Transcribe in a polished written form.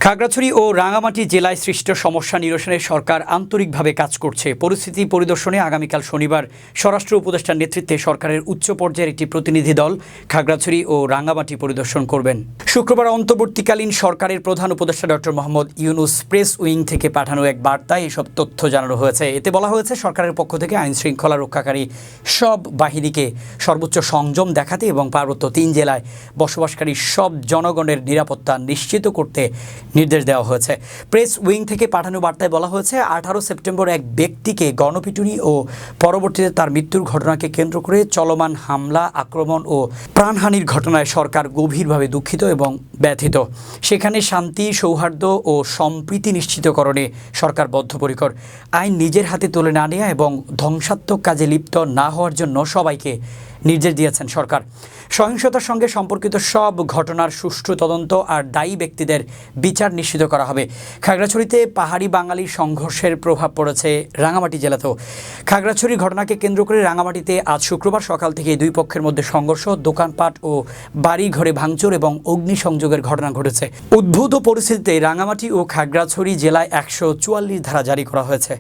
খাগড়াছড়ি ও রাঙামাটি জেলায় সৃষ্ট সমস্যা নিরসনে সরকার আন্তরিকভাবে কাজ করছে। পরিস্থিতি পরিদর্শনে আগামীকাল শনিবার স্বরাষ্ট্র উপদেষ্টার নেতৃত্বে সরকারের উচ্চ পর্যায়ের একটি প্রতিনিধি দল খাগড়াছড়ি ও রাঙামাটি পরিদর্শন করবেন। শুক্রবার অন্তর্বর্তীকালীন সরকারের প্রধান উপদেষ্টা doctor Mohammad Yunus press wing থেকে পাঠানো এক বার্তায় এসব তথ্য জানানো হয়েছে। এতে বলা হয়েছে, সরকারের পক্ষ থেকে আইন শৃঙ্খলা রক্ষাকারী সব বাহিনীকে সর্বোচ্চ সংযম দেখাতে এবং পার্বত্য 3 জেলায় বসবাসকারী সব জনগণের নিরাপত্তা নিশ্চিত করতে নির্দেশ দেওয়া হয়েছে। প্রেস উইং থেকে পাঠানো বার্তায় বলা হয়েছে, 18 সেপ্টেম্বর এক ব্যক্তিকে গণপিটুনি ও পরবর্তীতে তার মৃত্যুর ঘটনাকে কেন্দ্র করে চলমান হামলা, আক্রমণ ও প্রাণহানির ঘটনায় সরকার গভীরভাবে দুঃখিত এবং ব্যথিত। সেখানে শান্তি, সৌহার্দ্য ও সম্প্রীতি নিশ্চিতকরণে সরকার বদ্ধপরিকর। আইন নিজের হাতে তুলে না নেওয়া এবং ধ্বংসাত্মক কাজে লিপ্ত না হওয়ার জন্য সবাইকে নির্দেশ দিয়েছেন সরকার। সহিংসতার সঙ্গে সম্পর্কিত সব ঘটনার সুষ্ঠু তদন্ত আর দায়ী ব্যক্তিদের বিচার নিশ্চিত করা হবে। খাগড়াছড়িতে পাহাড়ি বাঙালি সংঘর্ষের প্রভাব পড়েছে রাঙামাটি জেলাতেও। খাগড়াছড়ির ঘটনাকে কেন্দ্র করে রাঙামাটিতে আজ শুক্রবার সকাল থেকে দুই পক্ষের মধ্যে সংঘর্ষ, দোকানপাট ও বাড়ি ঘরে ভাঙচুর এবং অগ্নিসংযোগের ঘটনা ঘটেছে। উদ্ভূত পরিস্থিতিতে রাঙামাটি ও খাগড়াছড়ি জেলায় 144 ধারা জারি করা হয়েছে।